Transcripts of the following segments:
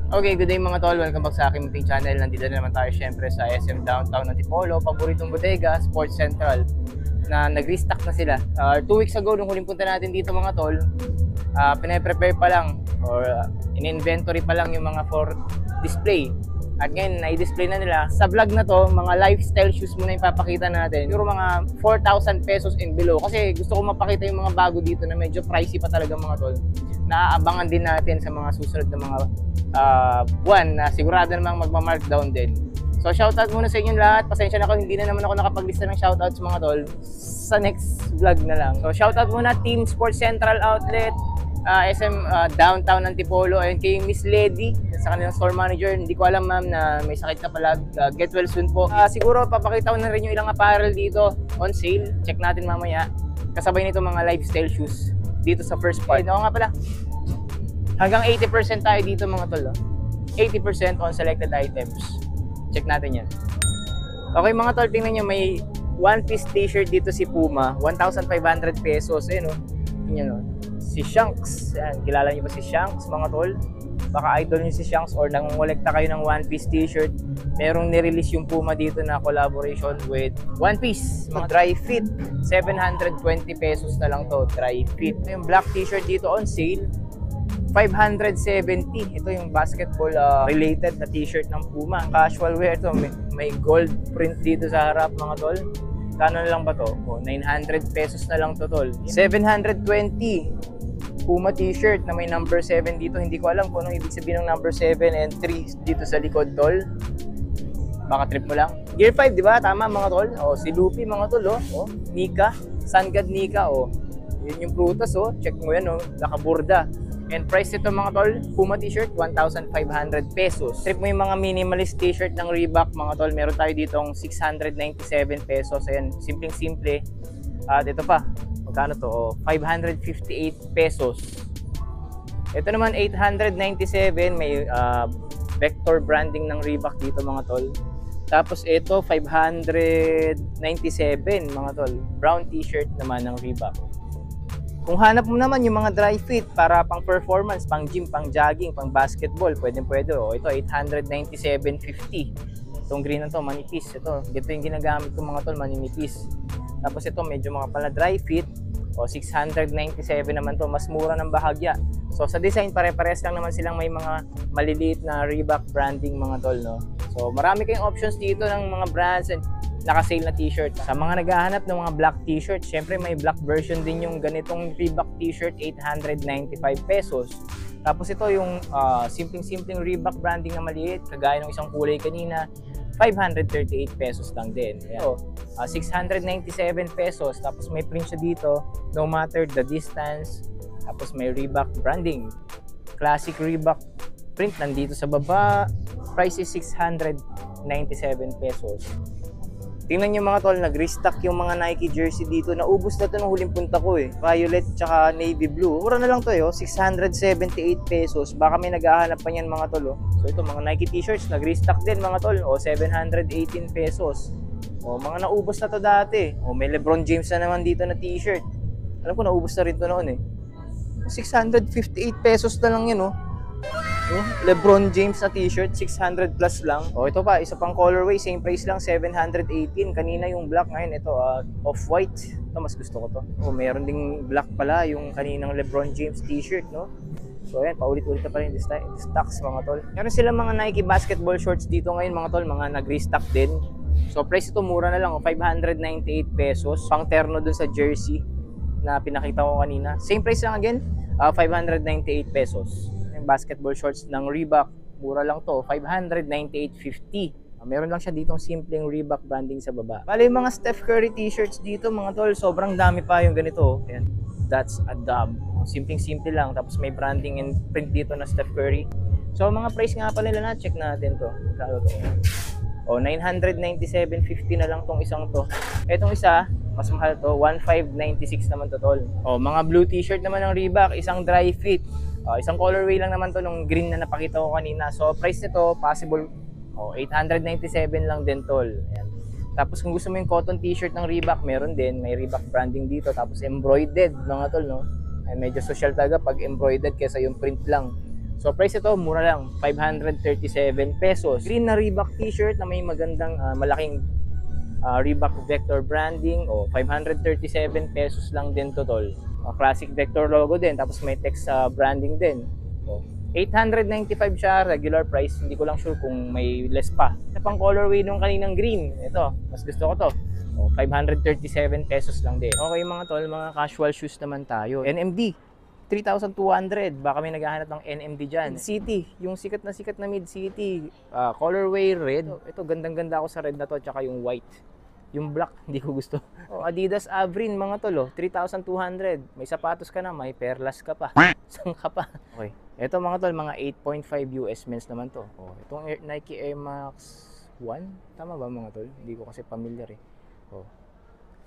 Okay, good day mga tol. Welcome back sa aking munting channel. Nandito na naman tayo syempre sa SM Downtown ng Antipolo, paboritong bodega, Sports Central, na nag-restock na sila. 2 weeks ago, nung huling punta natin dito mga tol, pinaprepare pa lang or in-inventory pa lang yung mga for display. At ngayon, na-display na nila. Sa vlog na to, mga lifestyle shoes muna yung papakita natin. Siguro mga 4,000 pesos and below. Kasi gusto ko mapakita yung mga bago dito na medyo pricey pa talaga mga tol. Naaabangan din natin sa mga susunod na mga buwan na sigurado namang magma-markdown din. So shoutout muna sa inyong lahat. Pasensya na ako, hindi na naman ako nakapaglista ng shoutouts mga tol. Sa next vlog na lang. So shoutout muna Team Sports Central Outlet, SM Downtown Antipolo, and kay Miss Lady sa kanilang store manager. Hindi ko alam ma'am na may sakit ka pala. Get well soon po. Siguro papakita ko na rin yung ilang apparel dito on sale. Check natin mamaya. Kasabay nito mga lifestyle shoes dito sa first part. Oo nga pala. Hanggang 80% tayo dito mga tol. 80% on selected items. Check natin yan. Okay mga tol, tingnan nyo, may one-piece t-shirt dito si Puma. 1,500 pesos. Ayun o. Tingnan nyo. Si Shanks. Yan. Kilala nyo ba si Shanks mga tol? Baka idol nyo si Shanks or nangongolekta kayo ng one-piece t-shirt. Merong nirelease yung Puma dito na collaboration with One Piece. Mga dry fit. 720 pesos na lang to. Dry fit. Yung black t-shirt dito on sale. 570. Ito yung basketball related na t-shirt ng Puma. Casual wear to. May gold print dito sa harap mga tol. Kano na lang ba to? 900 pesos na lang to tol. 720. Puma t-shirt na may number 7 dito. Hindi ko alam kung anong ibig sabihin ng number 7 and 3 dito sa likod tol. Baka trip mo lang. Gear 5, di ba? Tama mga tol. Si Luffy mga tol. Nika. Sun God Nika. Yun yung prutas. Check mo yan. Nakaburda. And price ito mga tol, Puma t-shirt, 1,500 pesos. Trip mo yung mga minimalist t-shirt ng Reebok mga tol, meron tayo ditong 697 pesos. Ayan, simpleng-simple. At ito pa, magkano to? 558 pesos. Ito naman, 897, may vector branding ng Reebok dito mga tol. Tapos ito, 597 mga tol. Brown t-shirt naman ng Reebok. Kung hanap mo naman yung mga dry fit para pang performance, pang gym, pang jogging, pang basketball, pwede. Ito, 897.50. Itong green na to, manipis. Ito yung ginagamit ko mga tol, manipis. Tapos ito, medyo mga pala dry fit. 697 naman to, mas mura ng bahagya. So sa design, pare-pares lang naman silang may mga maliliit na Reebok branding mga tol, no? So marami kayong options dito ng mga brands and naka-sale na t-shirt. Sa mga naghahanap ng mga black t-shirt, syempre may black version din yung ganitong Reebok t-shirt, 895 pesos. Tapos ito yung simpleng Reebok branding na maliit, kagaya ng isang kulay kanina, 538 pesos lang din. Ayan. 697 pesos. Tapos may print siya dito, no matter the distance. Tapos may Reebok branding. Classic Reebok print nandito sa baba. Price is 697 pesos. Tingnan nyo mga tol, nag-restock yung mga Nike jersey dito. Naubos na ito nung huling punta ko Violet tsaka navy blue. Mura na lang to 678 pesos. Baka may naghahanap pa niyan mga tol. So ito mga Nike t-shirts, nag-restock din mga tol. 718 pesos. Mga naubos na to dati. May LeBron James na naman dito na t-shirt. Alam ko naubos na rin to noon 658 pesos na lang yan LeBron James na t-shirt, 600 plus lang. Ito pa, isa pang colorway, same price lang, 718. Kanina yung black, ngayon ito, off-white. Ito, mas gusto ko to. Meron ding black pala, yung kaninang LeBron James t-shirt, no? So ayan, paulit-ulit na pa rin stocks mga tol. Meron silang mga Nike basketball shorts dito ngayon mga tol, mga nag-restock din. So price ito, mura na lang, 598 pesos. Pang terno dun sa jersey na pinakita ko kanina. Same price lang again, 598 pesos. Basketball shorts ng Reebok, mura lang to, 598.50. Meron lang siya ditong simpleng Reebok branding sa baba. Bale yung mga Steph Curry t-shirts dito mga tol, sobrang dami pa yung ganito. Ayan. That's a dub. Simpleng-simple lang, tapos may branding and print dito na Steph Curry. So mga price nga pala nila, check natin to. Kano to? 997.50 na lang tong isang to. Etong isa, mas mahal to, 1596 naman to tol. Mga blue t-shirt naman ng Reebok, isang dry fit. Isang colorway lang naman to nung green na napakita ko kanina. So price nito possible 897 lang din tol. Ayan. Tapos kung gusto mo yung cotton t-shirt ng Reebok, meron din, may Reebok branding dito, tapos embroidered mga tol, no? Ay medyo social talaga pag embroidered kaysa yung print lang. So price ito, mura lang, 537 pesos. Green na Reebok t-shirt na may magandang malaking Reebok Vector branding, o 537 pesos lang din to, tol. Classic Vector logo din, tapos may text branding din. So, 895 siya, regular price. Hindi ko lang sure kung may less pa. Sa pang colorway nung kaninang green, ito, mas gusto ko to. 537 pesos lang din. Okay mga tol, mga casual shoes naman tayo. NMD, 3,200. Baka may naghahanap ng NMD dyan. Mid-City, yung sikat na Mid-City. Colorway red. Ito, gandang-ganda ako sa red na to, tsaka yung white. Yung black, hindi ko gusto. Adidas Avrin, mga tol, 3,200. May sapatos ka na, may perlas ka pa. Saan ka pa? Okay. Ito mga tol, mga 8.5 US men's naman to. Itong Nike Air Max 1. Tama ba mga tol? Hindi ko kasi familiar eh.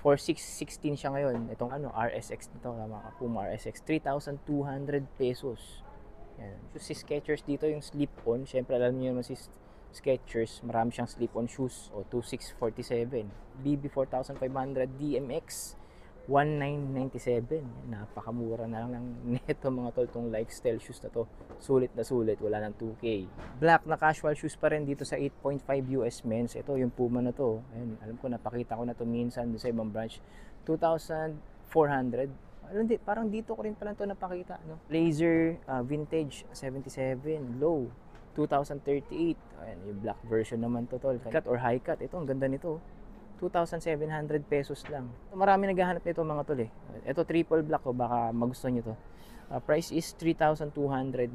4,616 siya ngayon. Itong RSX nito, tama ka, Puma RSX, 3,200 pesos. Yan. So, si Skechers dito yung slip-on. Siyempre alam niyo naman si Skechers, marami siyang slip-on shoes. 2,647. BB 4,500, DMX 1,997. Napakamura na lang ng neto mga tol, tong lifestyle shoes na to. Sulit na sulit, wala ng 2K. Black na casual shoes pa rin dito sa 8.5 US men's. Ito yung Puma na to. Ayun, alam ko, napakita ko na to minsan sa ibang branch. 2,400. Parang dito ko rin pala to napakita. Laser vintage 77 low 2,038. Ayan, yung black version naman to, tol. Cut or high cut. Ito, ang ganda nito. 2,700 pesos lang. Marami naghahanap nito mga tol eh. Ito triple black, baka magustuhan nyo to. Price is 3,297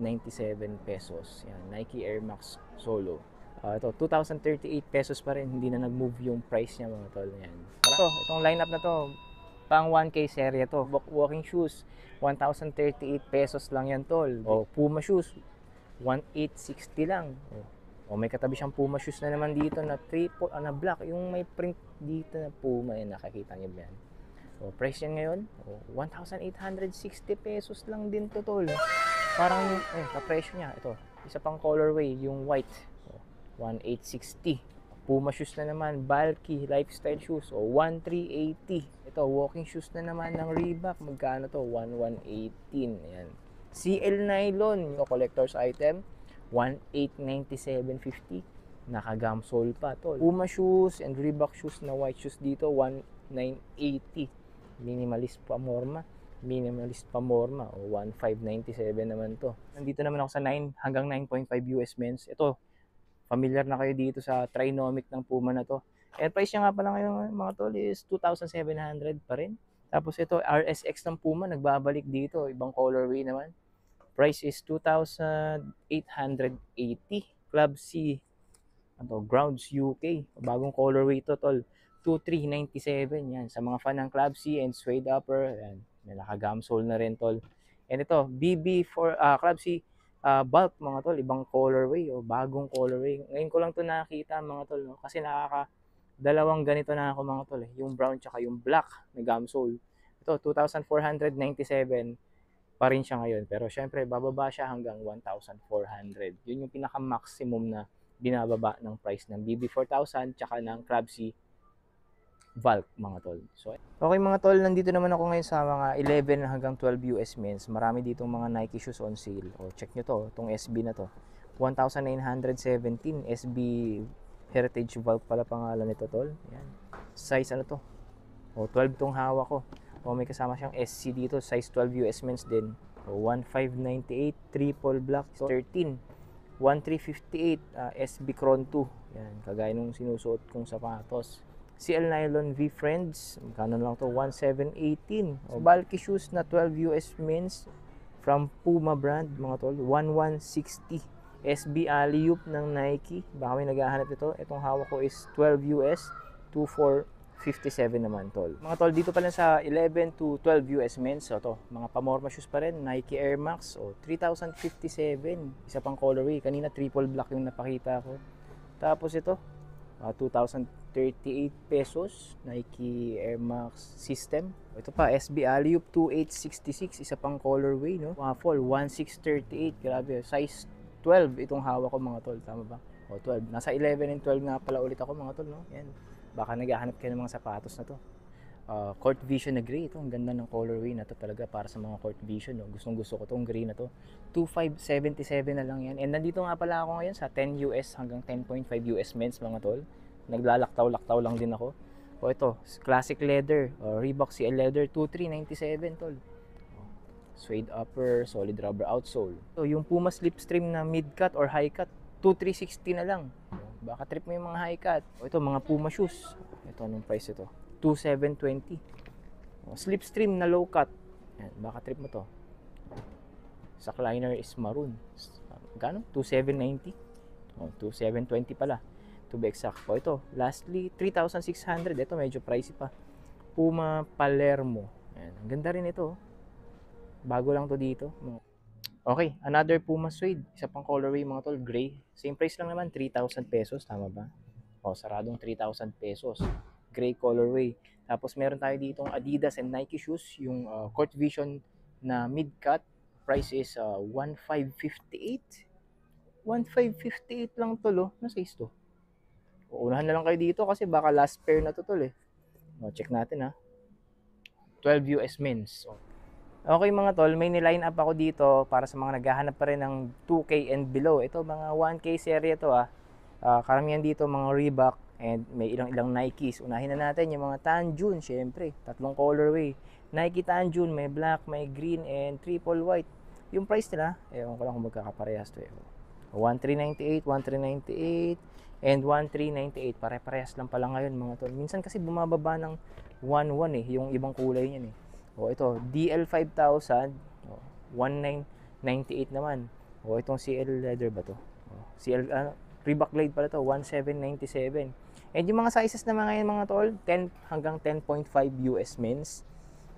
pesos. Yan, Nike Air Max Solo. Ito 2,038 pesos pa rin, hindi na nag-move yung price niya mga tol. Yan. Itong lineup na to, pang 1K serye to. Walking shoes, 1,038 pesos lang yan tol. Puma shoes, 1,860 lang. May katabi siyang Puma shoes na naman dito na triple, na black. Yung may print dito na Puma, yan, nakakita niyo ba yan? Price yan ngayon, 1,860 pesos lang din to, tol. Parang, kapresyo niya. Ito, isa pang colorway, yung white. 1,860. Puma shoes na naman, bulky, lifestyle shoes. 1,380. Ito, walking shoes na naman ng Reebok. Magkano to? 1,118. Ayan. CL Nylon, yung collector's item. 1,897.50. Naka-gum sole pa to. Puma shoes and Reebok shoes na white shoes dito, 1,980. Minimalist Pamorma. 1,597 naman to. Nandito naman ako sa 9 hanggang 9.5 US men's. Ito, familiar na kayo dito sa Trinomic ng Puma na to. And price niya nga pala ngayon mga tol is 2,700 pa rin. Tapos ito, RSX ng Puma, nagbabalik dito. Ibang colorway naman. Price is 2,880. Club C, Grounds UK. Bagong colorway ito, tol. 2,397. Yan. Sa mga fan ng Club C and suede upper, yan. May naka-gum sole na rin, tol. And ito, BB for Club C bulk, mga tol. Ibang colorway, bagong colorway. Ngayon ko lang ito nakakita, mga tol. No? Kasi dalawang ganito na ako, mga tol. Yung brown tsaka yung black na gum sole. Ito, 2,497 pa rin siya ngayon. Pero syempre, bababa siya hanggang 1,400. Yun yung pinaka-maximum na binababa ng price ng BB4000 tsaka ng Club C Valk, mga tol. So, okay mga tol, nandito naman ako ngayon sa mga 11 hanggang 12 US men's. Marami ditong mga Nike shoes on sale. Check nyo to, itong SB na to. 1,917 SB Heritage Valk pala pangalan nito, tol. Yan. Size ano to? 12 tong hawak ko. May kasama siyang SC dito, size 12 US men's din. 1,598 triple black 13. 1,358 SB Cron 2. Yan, kagaya nung sinusuot kong sapatos. CL Nylon V Friends, magkano lang to? 1,718. Bulky shoes na 12 US men's from Puma brand, mga tol. 1,160. SB Alley-oop ng Nike. Baka may naghahanap ito. Itong hawak ko is 12 US, 2,457 naman, tol. Mga tol, dito pa lang sa 11 to 12 US men's. So, to, mga Pamorma shoes pa rin. Nike Air Max, 3,057. Isa pang colorway. Kanina, triple black yung napakita ko. Tapos ito, 2,038 pesos. Nike Air Max System. Ito pa, SB Alley-oop 2,866. Isa pang colorway, no? Waffle, 1,638. Grabe, size 12 itong hawak ko, mga tol. Tama ba? 12. Nasa 11 and 12 nga pala ulit ako, mga tol, no? Yan. Baka naghahanap kayo ng mga sapatos na to. Court Vision na gray. Ito, ang ganda ng colorway na to talaga para sa mga Court Vision. No? Gustong gusto ko tong gray na to. 2,577 na lang yan. And nandito nga pala ako ngayon sa 10 US hanggang 10.5 US men's mga tol. Naglalaktaw-laktaw lang din ako. O ito, classic leather. Reebok CL leather, 2,397 tol. Suede upper, solid rubber outsole. So, yung Puma slipstream na mid-cut or high-cut, 2,360 na lang. Baka trip mo yung mga high-cut. O ito, mga Puma shoes. Ito, anong price ito? 2,720. Slipstream na low-cut. Yan, baka trip mo to. Sock liner is maroon. Gano? 2,790. 2,720 pala. To be exact. O ito, lastly, 3,600. Ito, medyo pricey pa. Puma Palermo. Yan, ang ganda rin ito. Bago lang to dito. Okay, another Puma suede. Isa pang colorway mga tol, gray. Same price lang naman, 3,000 pesos. Tama ba? Saradong 3,000 pesos. Gray colorway. Tapos meron tayo ditong Adidas and Nike shoes. Yung Court Vision na mid-cut. Price is 1,558. 1,558 lang tol. Ano size to? Uunahan na lang kayo dito kasi baka last pair na to tol eh. Check natin ha. 12 US men's. Okay mga tol, may niline up ako dito para sa mga naghahanap pa rin ng 2K and below. Ito mga 1K serye to karamihan dito mga Reebok and may ilang Nikes. Unahin na natin yung mga Tanjun, syempre. Tatlong colorway. Nike Tanjun, may black, may green, and triple white. Yung price nila, ewan ko lang kung magkakaparehas to. 1,398, 1,398, and 1,398. Pare-parehas lang pala ngayon mga tol. Minsan kasi bumababa ng 1,1 yung ibang kulay niyan eh. Ito, DL5000, 1,998 naman. Itong CL leather ba to? Reebok Glide pala to, 1,797. And yung mga sizes na mga tol, 10 hanggang 10.5 US men's.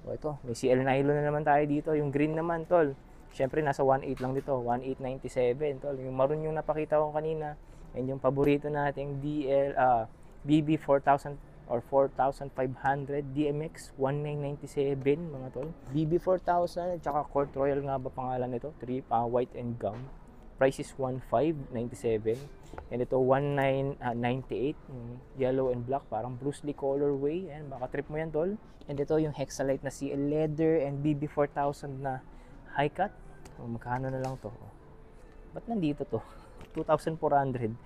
Ito, may CL nylon na naman tayo dito. Yung green naman tol, syempre nasa 1,800 lang dito, 1,897 tol. Yung maroon yung napakita ko kanina. And yung paborito nating BB 4,000 or 4,500 DMX 1997 mga tol. BB 4,000 at saka Court Royal nga ba pangalan nito? White and gum. Price is 1,597 and ito 1,998 yellow and black, parang Bruce Lee colorway. Ayan, baka trip mo yan tol. And ito yung Hexalite na CL leather and BB 4,000 na high cut. Magkano na lang to? Ba't nandito to? 2,400.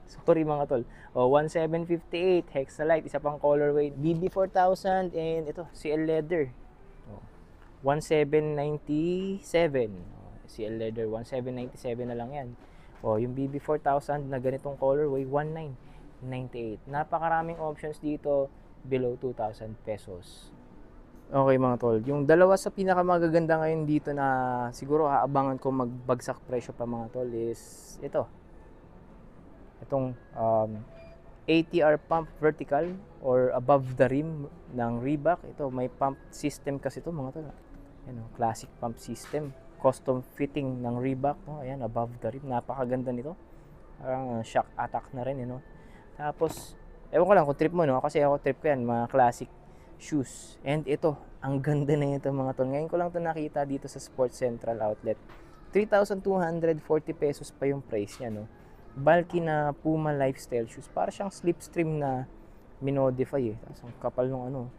Sorry mga tol. 1,758 Hexalite, isa pang colorway. BB 4,000 and ito CL leather. 1,797. CL leather 1,797 na lang yan. Yung BB 4,000 na ganitong colorway 1,998. Napakaraming options dito below 2,000 pesos. Okay mga tol, yung dalawa sa pinakamagaganda ngayon dito na siguro aabangan ko magbagsak presyo pa mga tol is itong ATR pump vertical or above the rim ng Reebok. Ito may pump system kasi ito mga tol. Classic pump system, custom fitting ng Reebok. Ayan, above the rim, napakaganda nito. Parang shock attack na rin Tapos ewan ko lang kung trip mo kasi ako trip ko yan, mga classic shoes. And ito, ang ganda na ito mga tol. Ngayon ko lang ito nakita dito sa Sports Central Outlet. 3,240 pesos pa yung price niya bulky na Puma lifestyle shoes. Para siyang slipstream na minodify Tapos ang kapal nung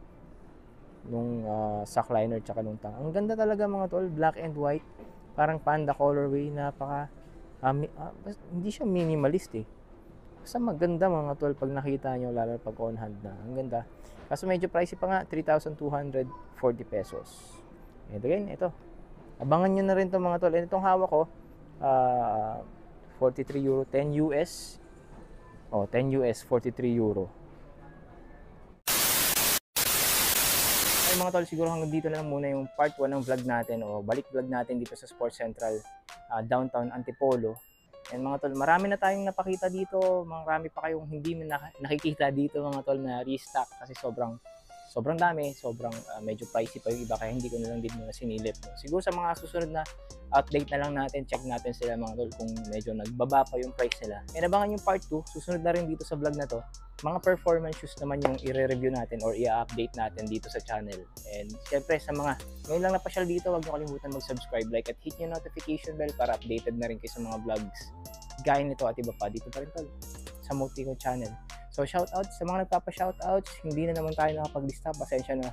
sock liner tsaka nung tang. Ang ganda talaga mga tol, black and white. Parang panda colorway, napaka hindi siya minimalist Basta maganda mga tol pag nakita nyo, lalo pag on hand na. Ang ganda. Kaso medyo pricey pa nga, 3,240 pesos. And again, ito. Abangan nyo na rin to mga tol. And itong hawak ko, 43 euro, 10 US. 10 US, 43 euro. Okay mga tol, siguro hanggang dito na lang muna yung part 1 ng vlog natin balik vlog natin dito sa Sports Central downtown Antipolo. And mga tol, marami na tayong napakita dito. Marami pa kayong hindi nakikita dito mga tol na restock kasi sobrang dami, medyo pricey pa yung iba kaya hindi ko na lang din muna sinilip. Siguro sa mga susunod na update na lang natin, check natin sila mga tol kung medyo nagbaba pa yung price nila. And abangan yung part 2, susunod na rin dito sa vlog na to. Mga performance shoes naman yung i-review natin or i-update natin dito sa channel. And syempre sa mga ngayon lang napasyal dito, huwag niyo kalimutan mag-subscribe, like at hit yung notification bell para updated na rin kayo sa mga vlogs gaya nito at iba pa dito pa rin tol sa Motico channel. So shoutout sa mga nagpapa-shoutouts, hindi na naman tayo nakapaglista, pasensya na.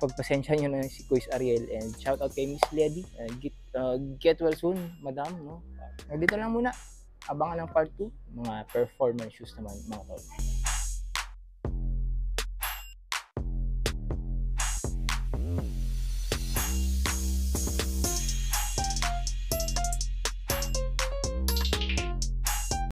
Pagpasensya nyo na si Kuis Ariel, and shoutout kay Miss Lady. Get well soon, madam, no? Dito lang muna. Abangan ng part 2, mga performance shoes naman, mga tol.